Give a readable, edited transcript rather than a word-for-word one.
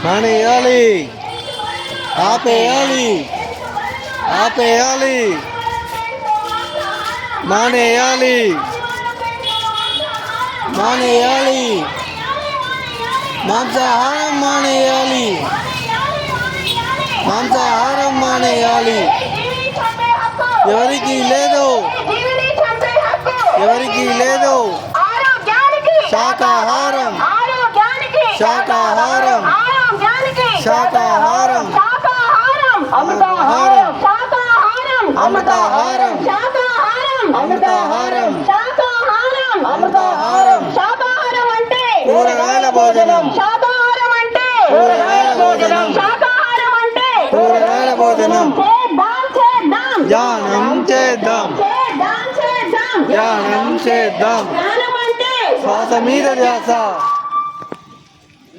మానేయాలి, ఆపేయాలి, ఆపేయాలి, మానేయాలి, మానేయాలి, మాంసాహారం మానేయాలి, మాంసాహారం మానేయాలి. ఎవరికి లేదు, ఎవరికి లేదు. శాకాహారం, శాకాహారం, శాకాహారం, అమృతాహారం, అమృతాహారం, అమృతాహారం, అమృతాహారం. శాకాహారం అంటే కూరగాయల భోజనం, శాకాహారం అంటే కూరగాయల భోజనం, శాకాహారం అంటే కూరగాయల భోజనం. చేద్దాం చేద్దాం ధ్యానం చేద్దాం, చేద్దాం చేద్దాం ధ్యానం చేద్దాం. జ్ఞానం అంటే శ్వాస మీద ధ్యాస,